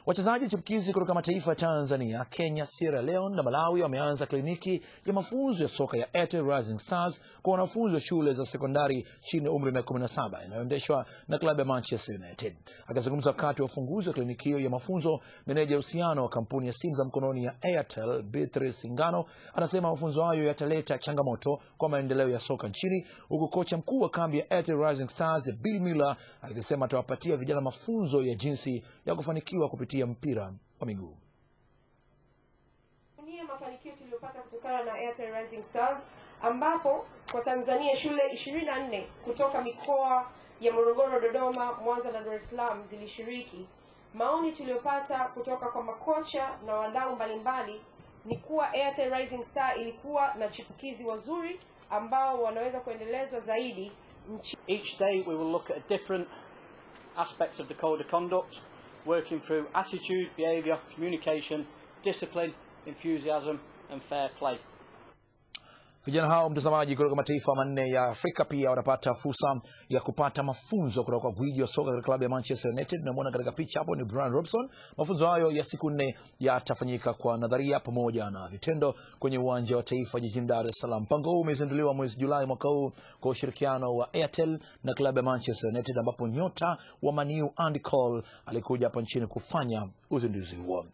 Wachezaji chipukizi kutoka mataifa ya Tanzania, Kenya, Sierra Leone na Malawi wameanza kliniki ya mafunzo ya soka ya Airtel Rising Stars kwa wanafunzi wa shule za sekondari chini ya umri wa miaka 17 inayoendeshwa na klabu ya Manchester United. Akizungumza wakati wa ufunguzi wa kliniki hiyo ya mafunzo, meneja uhusiano wa kampuni ya simu za mkononi ya Airtel, Beatrice Ngano, anasema mafunzo hayo yataleta changamoto kwa maendeleo ya soka nchini, huku kocha mkuu wa kambi ya Airtel Rising Stars Bill Miller akisema atawapatia vijana mafunzo ya jinsi ya kufanikiwa kupitia mpira wa miguu. Ni mafanikio tuliyopata kutokana na Airtel Rising Stars, ambapo kwa Tanzania shule 24 kutoka mikoa ya Morogoro, Dodoma, Mwanza na Dar es Salaam zilishiriki. Maoni tuliyopata kutoka kwa makocha na wadau mbalimbali ni kuwa Airtel Rising Star ilikuwa na chipukizi wazuri ambao wanaweza kuendelezwa zaidi. Each day we will look at a different aspects of the code of conduct, working through attitude, behavior, communication, discipline, enthusiasm and fair play. Vijana hao, mtazamaji, kutoka mataifa manne ya Afrika pia wanapata fursa ya kupata mafunzo kutoka kwa gwiji wa soka katika klabu ya Manchester United. Namuona katika picha hapo ni Brian Robson. Mafunzo hayo ya siku 4 yatafanyika kwa nadharia pamoja na vitendo kwenye uwanja wa taifa jijini Dar es Salaam. Mpango huu umezinduliwa mwezi Julai mwaka huu kwa ushirikiano wa Airtel na klabu ya Manchester United, ambapo nyota wa Man U Andy Cole alikuja hapa nchini kufanya uzinduzi huo.